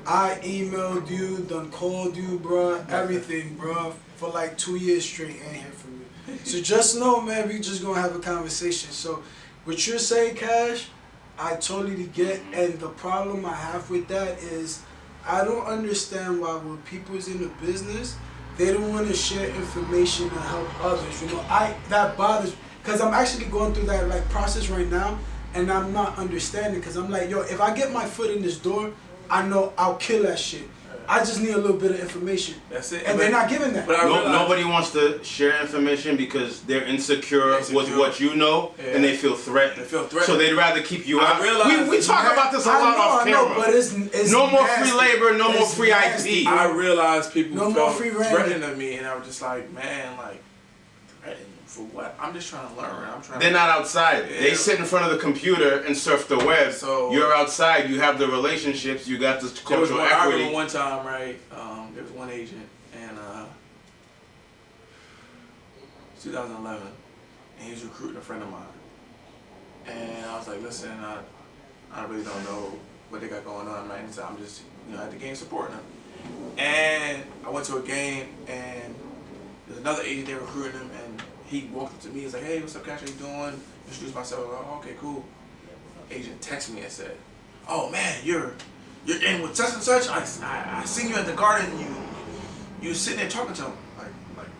S2: I emailed you, done called you, bruh, everything, bruh, for like 2 years straight. Ain't hear from you. So just know, man, we just gonna have a conversation. So what you're saying, Kash, I totally get. And the problem I have with that is I don't understand why when people's in the business, they don't want to share information to help others. That bothers me. Because I'm actually going through that like process right now, and I'm not understanding. Because I'm like, yo, if I get my foot in this door, I know I'll kill that shit. I just need a little bit of information.
S1: That's it.
S2: And they're not giving that.
S3: Nobody wants to share information because they're insecure with what you know, and they feel threatened. So they'd rather keep you out. We talk about this a lot off camera.
S2: But it's
S3: no more free labor, no more free IP.
S1: I realized people felt
S2: threatening
S1: to me, and I was just like, man, like, threatening for what? I'm just trying to learn.
S3: They're not outside. Yeah. They sit in front of the computer and surf the web. So you're outside. You have the relationships. You got the cultural equity.
S1: I remember one time, right? There was one agent, and 2011, and he was recruiting a friend of mine. And I was like, listen, I really don't know what they got going on right now. So I'm just, at the game supporting them. And I went to a game, and there's another agent there recruiting him, and he walked up to me. He's like, hey, what's up, Kash? How you doing? Introduced myself. I was like, oh, okay, cool. Agent texted me and said, oh man, you're in with such and such. I seen you at the Garden. You sitting there talking to him. Like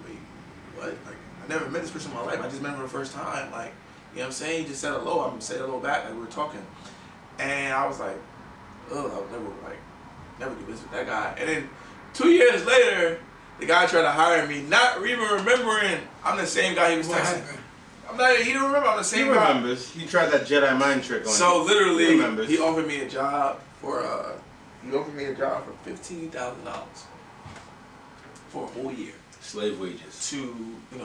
S1: wait, what? Like I never met this person in my life. I just met him for the first time. Like, you know what I'm saying? He just said hello. I'm saying hello back. Like we were talking, and I was like, oh, I would never do business with that guy. And then 2 years later, the guy tried to hire me, not even remembering I'm the same guy he was texting. He don't remember. I'm the same guy.
S3: He remembers. He tried that Jedi mind trick on
S1: So literally, he offered me a job for $15,000 for a whole year.
S3: Slave wages.
S1: To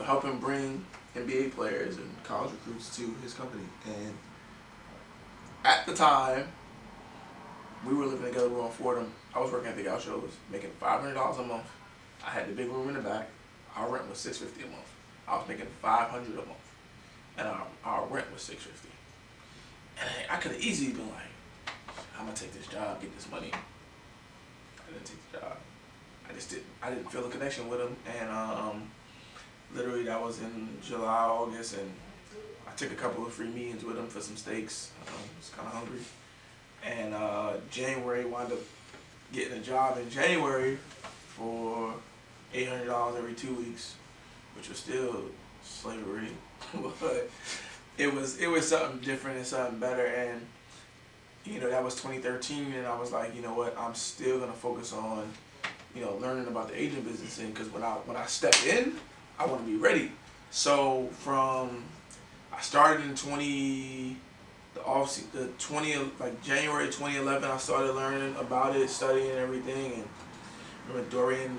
S1: help him bring NBA players and college recruits to his company. And at the time, we were living together. We were on Fordham. I was working at the Gauchos, making $500 a month. I had the big room in the back. Our rent was $650 a month. I was making $500 a month, and our rent was $650. And I could have easily been like, I'm gonna take this job, get this money. I didn't take the job. I didn't feel the connection with him, and literally that was in July, August, and I took a couple of free meetings with him for some steaks. I was kind of hungry, and January wound up getting a job in January for $800 every 2 weeks, which was still slavery, but it was something different and something better. And that was 2013, and I was like, you know what, I'm still gonna focus on learning about the agent business, and because when I step in, I want to be ready. So I started in January 2011, I started learning about it, studying everything, and I remember Dorian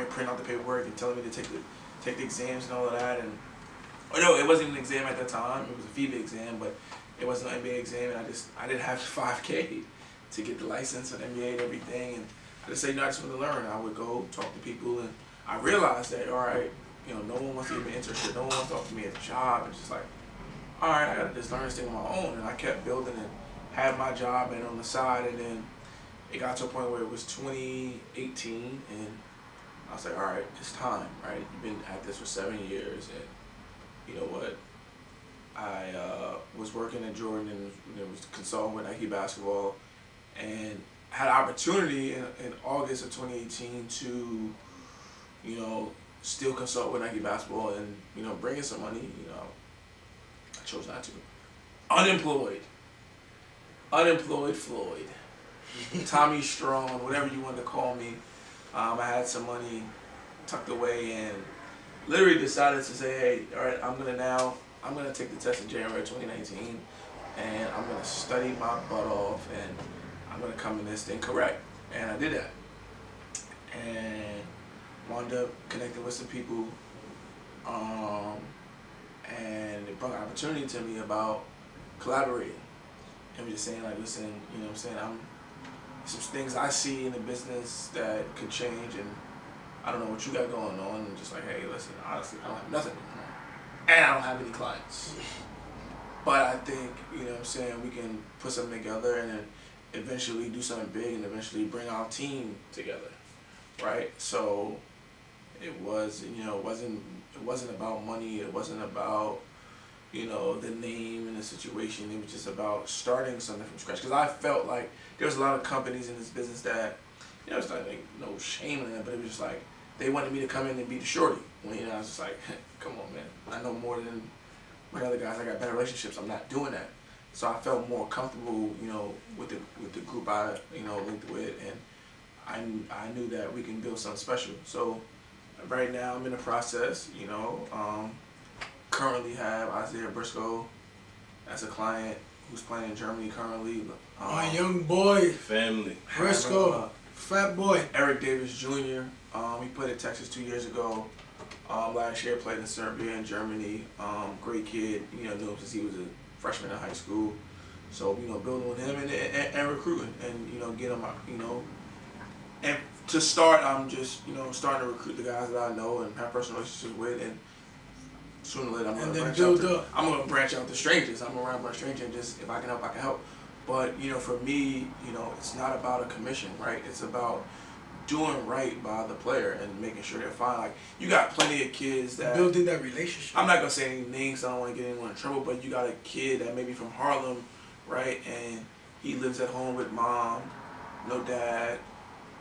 S1: printing out the paperwork and telling me to take the exams and all of that. And no, it wasn't even an exam at that time. It was a FIBA exam, but it wasn't an NBA exam, and I didn't have $5K to get the license and NBA and everything. And I just said, I just want to learn. I would go talk to people, and I realized that, all right, no one wants to give me an internship, no one wants to offer me a job. It's just like, all right, I gotta just learn this thing on my own. And I kept building and had my job and on the side, and then it got to a point where it was 2018, and I was like, all right, it's time, right? You've been at this for 7 years, and you know what? I was working at Jordan and was consulting with Nike basketball, and had an opportunity in August of 2018 to, still consult with Nike basketball and, bring in some money. I chose not to. Unemployed Floyd. Tommy Strong, whatever you want to call me. I had some money tucked away and literally decided to say, hey, all right, I'm gonna take the test in January 2019, and I'm gonna study my butt off, and I'm gonna come in this thing correct. And I did that, and wound up connecting with some people, and it brought an opportunity to me about collaborating. And we just saying, like, listen, some things I see in the business that could change, and I don't know what you got going on, and just like, hey, listen, honestly, I don't have nothing going on, and I don't have any clients. But I think, we can put something together and then eventually do something big and eventually bring our team together, right? So it wasn't about money, it wasn't about, the name and the situation. It was just about starting something from scratch. Because I felt like there was a lot of companies in this business that, it's not like no shame in it, but it was just like they wanted me to come in and be the shorty. When I was just like, come on, man, I know more than my other guys. I got better relationships. I'm not doing that. So I felt more comfortable, with the group I, linked with, and I knew that we can build something special. So right now I'm in the process, currently have Isaiah Briscoe as a client who's playing in Germany currently.
S2: My young boy.
S3: Family.
S2: Briscoe. Fat boy.
S1: Eric Davis Jr. He played in Texas 2 years ago. Last year played in Serbia and Germany. Great kid, knew him since he was a freshman in high school. So, building with him and recruiting and, get him, and to start, I'm just, starting to recruit the guys that I know and have personal relationships with, and sooner or later I'm going to branch out to strangers. I'm around by strangers, and just, if I can help, I can help. But, for me, it's not about a commission, right? It's about doing right by the player and making sure they're fine. Like, you got plenty of kids that...
S2: building that relationship.
S1: I'm not going to say any names, so I don't want to get anyone in trouble, but you got a kid that may be from Harlem, right? And he lives at home with mom, no dad,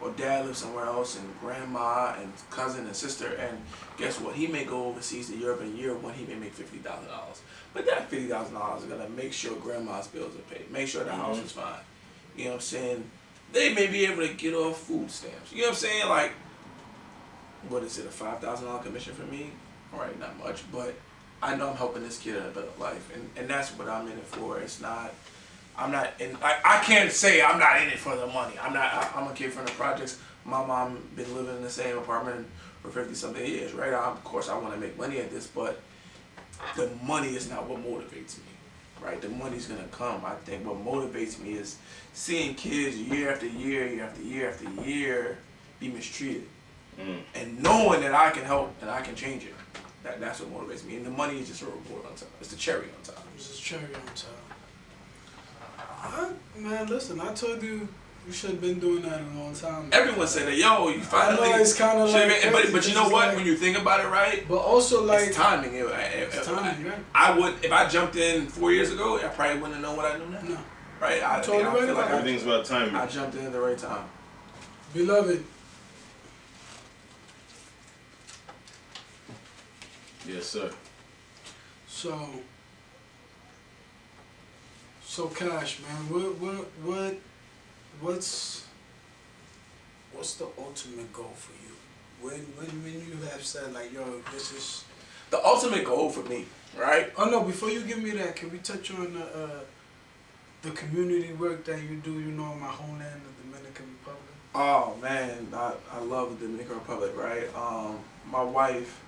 S1: or dad lives somewhere else, and grandma and cousin and sister, and guess what? He may go overseas to Europe in year one, he may make $50,000. But that $50,000 is going to make sure grandma's bills are paid, make sure the house is fine. You know what I'm saying? They may be able to get off food stamps. You know what I'm saying? Like, what is it, a $5,000 commission for me? All right, not much, but I know I'm helping this kid in a better life, and that's what I'm in it for. It's not, I'm not in, I can't say I'm not in it for the money. I'm a kid from the projects. My mom been living in the same apartment for 50-something years, right? Of course, I want to make money at this, but the money is not what motivates me. Right, the money's gonna come. I think what motivates me is seeing kids year after year, year after year after year be mistreated, and knowing that I can help and I can change it. That's what motivates me. And the money is just a reward on top. It's the cherry on top.
S2: It's just cherry on top. Man, listen, I told you you should have been doing that a long time.
S1: Everyone said that, yo, you finally.
S2: I know it's kind of like,
S1: but you know what? Like, when you think about it, right?
S2: But also like
S1: it's timing.
S2: It's timing, right?
S1: I would, if I jumped in 4 years ago, I probably wouldn't have known what I know now.
S2: No.
S1: Right? I
S3: feel like everything's about timing.
S1: I jumped in at the right time.
S2: Beloved.
S3: Yes, sir.
S2: So Kash, man, what's the ultimate goal for you? When you have said like, yo, this is
S1: the ultimate goal for me, right?
S2: Oh no, before you give me that, can we touch on the community work that you do, in my homeland, the Dominican Republic?
S1: Oh man, I love the Dominican Republic, right? My wife,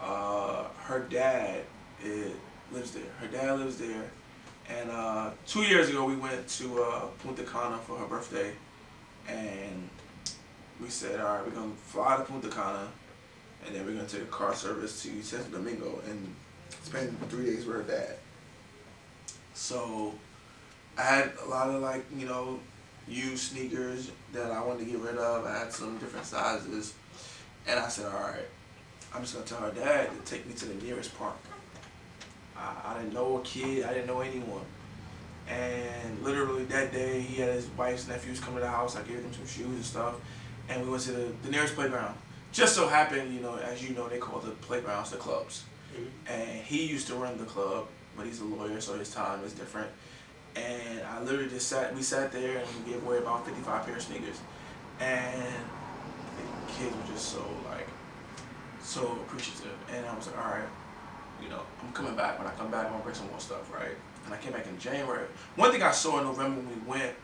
S1: her dad lives there. Her dad lives there, and 2 years ago we went to Punta Cana for her birthday, and we said, all right, we're gonna fly to Punta Cana, and then we're gonna take a car service to Santo Domingo and spend 3 days with her dad. So I had a lot of used sneakers that I wanted to get rid of. I had some different sizes, and I said, all right, I'm just gonna tell her dad to take me to the nearest park. I didn't know a kid, I didn't know anyone. And literally that day, he had his wife's nephews come to the house. I gave them some shoes and stuff, and we went to the nearest playground. Just so happened, as you know, they call the playgrounds the clubs. Mm-hmm. And he used to run the club, but he's a lawyer, so his time is different. And I literally we sat there and we gave away about 55 pair of sneakers. And the kids were just so appreciative. And I was like, all right, I'm coming back. When I come back, I'm gonna bring some more stuff, right? And I came back in January. One thing I saw in November when we went,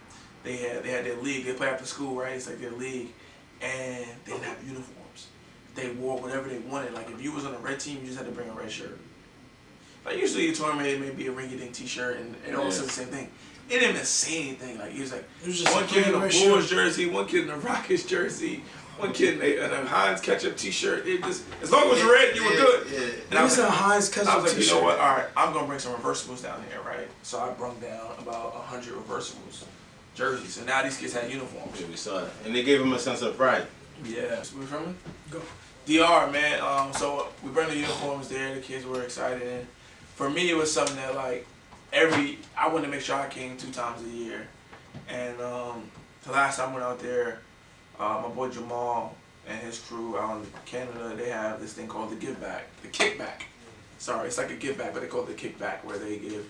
S1: they had their league. They play after school, right? It's like their league, and they didn't have uniforms. They wore whatever they wanted. Like if you was on a red team, you just had to bring a red shirt. Like usually a tournament, it may be a rinky-dink t-shirt, and it all says the same thing. It didn't even say anything. Like it was just one kid in a Bulls jersey, one kid in a Rockets jersey, one kid in a Heinz ketchup t-shirt. It just, as long as it was red, you were good.
S2: Yeah. And I was like, Heinz ketchup
S1: I was like,
S2: t-shirt.
S1: you know what? All right, I'm gonna bring some reversibles down here, right? So I brought down about 100 reversibles jerseys, and now these kids had uniforms.
S3: Yeah, we saw it, and they gave them a sense of pride.
S1: Yeah. Where from me?
S2: Go.
S1: DR, man. So we bring the uniforms there. The kids were excited, and for me, it was something that I wanted to make sure I came 2 times a year. And the last time I went out there, my boy Jamal and his crew out in Canada, they have this thing called the kickback. Sorry, it's like a give back, but they call it the kickback, where they give,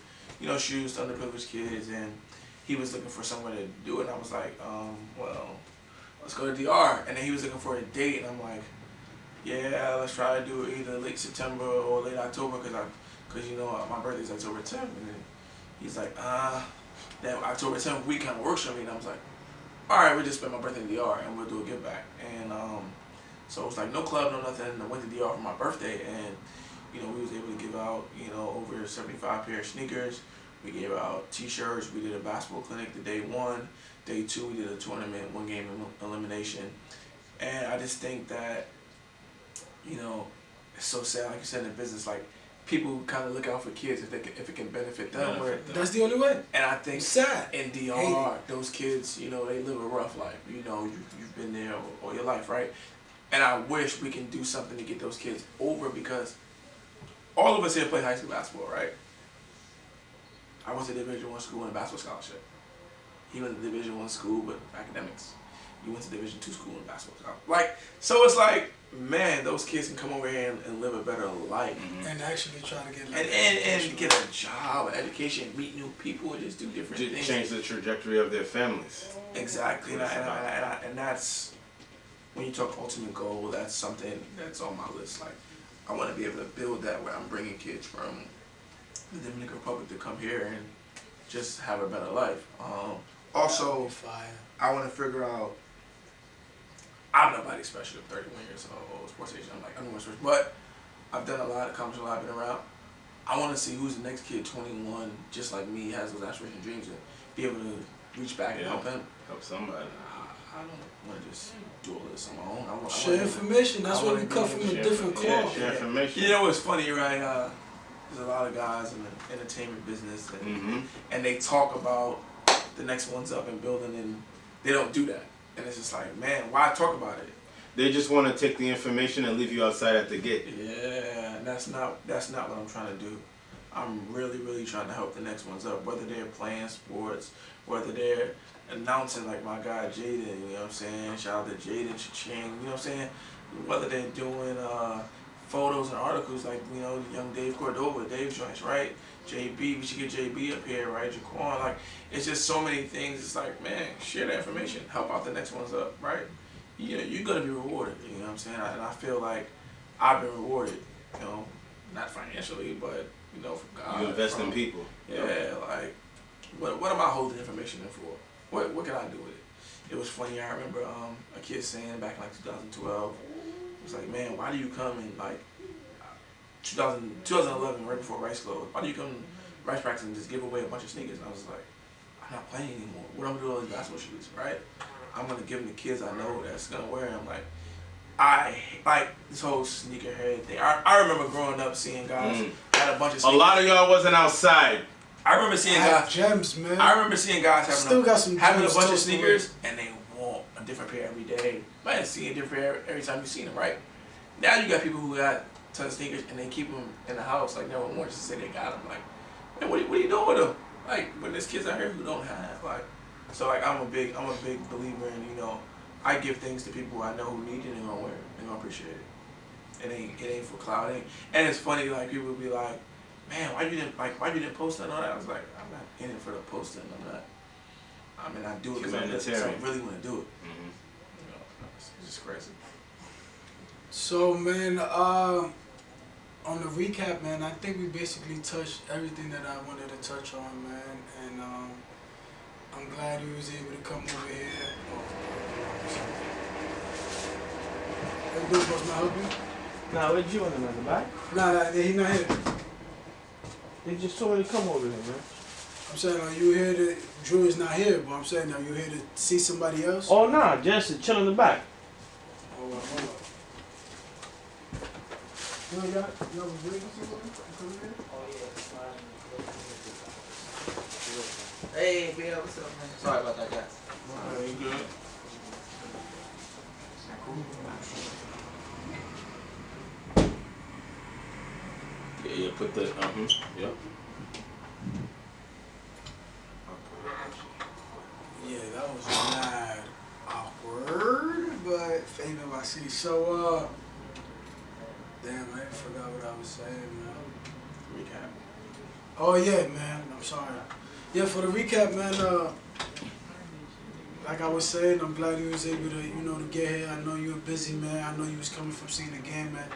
S1: shoes to underprivileged kids. And he was looking for somewhere to do it, and I was like, well, let's go to DR. And then he was looking for a date, and I'm like, yeah, let's try to do it either late September or late October, because my birthday's October 10th. And then he's like, that October 10th week kind of works for me. And I was like, all right, we'll just spend my birthday in DR and we'll do a give back. And so it was like no club, no nothing. I went to DR for my birthday, and we was able to give out over 75 pair of sneakers. We gave out t-shirts. We did a basketball clinic the day 1. Day 2, we did a tournament, 1 game elimination. And I just think that it's so sad, like you said, in business, people kind of look out for kids if it can benefit them.
S2: That's the only way.
S1: And I think
S2: sad.
S1: In DR, those kids, they live a rough life. You've been there all your life, right? And I wish we can do something to get those kids over, because all of us here play high school basketball, right? I went to Division I school and a basketball scholarship. He went to Division I school with academics. You went to Division II school and basketball scholarship. So it's like, man, those kids can come over here and live a better life.
S2: Mm-hmm. And actually try to get
S1: and get a job, an education, meet new people, and just do different things.
S3: Change the trajectory of their families.
S1: Exactly, and that's, when you talk ultimate goal, that's something that's on my list. I want to be able to build that, where I'm bringing kids from the Dominican Republic to come here and just have a better life. Also, I want to figure out, I'm nobody special, 31 years old, sports agent. I'm no special, but I've done a lot, accomplished a lot, been around. I want to see who's the next kid, 21, just like me, has those aspirations, dreams, and be able to reach back and help him.
S3: Help somebody.
S1: I don't want to just do all this on my own.
S2: Share information. That's why we come from a different cloth.
S3: Share information.
S1: What's funny, right? There's a lot of guys in the entertainment business, and they talk about the next one's up and building, and they don't do that. And it's just like, man, why talk about it?
S3: They just want to take the information and leave you outside at the gate.
S1: Yeah, and that's not what I'm trying to do. I'm really, really trying to help the next ones up, whether they're playing sports, whether they're announcing like my guy Jaden, you know what I'm saying? Shout out to Jaden, Cha-Ching, you know what I'm saying? Whether they're doing photos and articles like, you know, young Dave Cordova, Dave joints, right? JB, we should get JB up here, right? Jaquan, like, it's just so many things. It's like, man, share the information, help out the next ones up, right? You're gonna be rewarded, you know what I'm saying? And I feel like I've been rewarded, you know, not financially, but, you know, from God.
S3: You invest in people.
S1: Yeah, like, what am I holding information in for? What can I do with it? It was funny, I remember a kid saying back in like 2012, it was like, man, why do you come in like 2011, right before Rice closed, why do you come to Rice practice and just give away a bunch of sneakers? And I was like, I'm not playing anymore. What am I gonna do with all these basketball shoes, right? I'm gonna give them to kids I know that's gonna wear them. Like, I like this whole sneakerhead thing. I remember growing up seeing guys had a bunch of sneakers.
S3: A lot of y'all wasn't outside.
S1: I remember seeing guys
S2: gems, man.
S1: I remember seeing guys having a bunch of sneakers and they want a different pair every day. Man, see a different pair every time you see them, right? Now you got people who got a ton of sneakers and they keep them in the house like never once to say they got them. Like, man, what are you doing with them? Like, when there's kids out here who don't have, like, so like I'm a big believer in, you know, I give things to people I know who need it and gonna wear it. They're gonna appreciate it. It ain't for clout. And it's funny, like people be like, man, why you didn't post that and all that? I was like, I'm not in it for the posting. I do it because I really want to do it.
S3: Mm-hmm.
S1: You know, it's just crazy.
S2: So man, on the recap, man, I think we basically touched everything that I wanted to touch on, man, and I'm glad you was able to come over here. Hey, Big Boss, not help you?
S4: Nah, where'd you in the back?
S2: Nah, he not here.
S4: They just told me to come over here, man.
S2: I'm saying, are you here to, Drew is not here, but I'm saying, are you here to see somebody else?
S4: Oh, nah, just chill in the back.
S2: Hold on. You know, y'all was waiting for somebody to come in?
S5: Oh, yeah. Hey, Bill, what's up, man? Sorry about that, guys.
S1: You good?
S3: Yeah, put the, yep.
S2: Yeah, that was mad awkward, but famous I see. So, damn, I forgot what I was saying, man.
S1: Recap.
S2: Oh, yeah, man. I'm sorry. Yeah, for the recap, man, like I was saying, I'm glad you was able to, you know, to get here. I know you're a busy man. I know you was coming from seeing the game, man,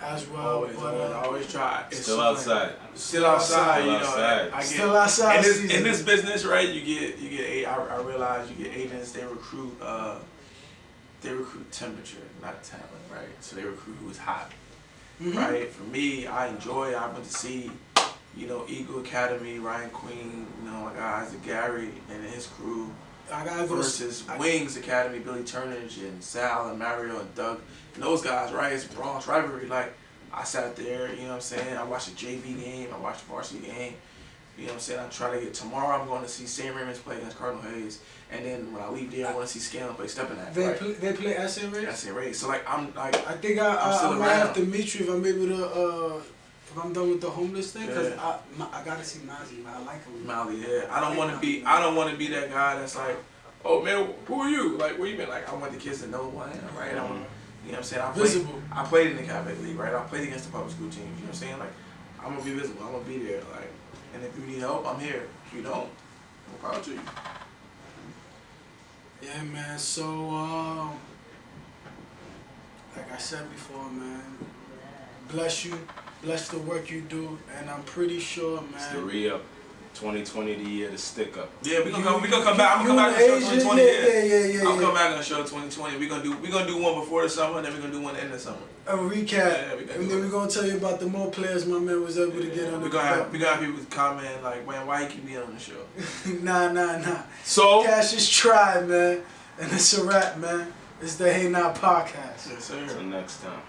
S2: as well.
S1: Always try.
S3: Still outside.
S1: Still outside, you know.
S3: Outside.
S2: Still outside.
S1: In this business, right? You get. I realize you get agents. They recruit temperature, not talent, right? So they recruit who is hot, right? For me, I enjoy. I went to see, you know, Eagle Academy, Ryan Queen, you know, my guys, Gary and his crew. Versus Wings Academy, Billy Turnage and Sal and Mario and Doug and those guys, right? It's Bronx rivalry. Like, I sat there, you know what I'm saying? I watched the JV game, I watched the varsity game, you know what I'm saying? I'm trying to get, tomorrow I'm going to see St. Raymond's play against Cardinal Hayes, and then when I leave there, I want to see Scanlon play Stepping Act, right?
S2: They play at St. Ray's?
S1: At St. Ray's. So, like, I'm like,
S2: I think I might have to meet you if I'm able to, if I'm done with the homeless thing, because I got to see Nazi, man. I like him.
S1: Mally, yeah. I don't want to be that guy that's like, oh man, who are you? Like, what you mean? Like, I want the kids to know who I am, right? You know what I'm saying? I played in the Catholic League, right? I played against the public school teams. You know what I'm saying? Like, I'm gonna be visible. I'm gonna be there. Like, and if you need help, I'm here. If you don't, I'm proud to you.
S2: Yeah, man. So, like I said before, man, bless you, bless the work you do, and I'm pretty sure, man.
S3: It's the re-up. 2020 the year to stick up.
S1: Yeah, we gonna come back. I'm gonna come back and show 2020. Yeah. I'm gonna come back and show 2020. We gonna do one before the summer, and then we gonna do one in the summer.
S2: A recap, and then we're gonna tell you about the more players my man was able to get on the.
S1: We gonna have people comment like, man, why you keep me on the show?
S2: Nah.
S3: So
S2: Kash is tried, man, and it's a wrap, man. It's the Hey Now podcast.
S1: Yes, sir.
S3: Until next time.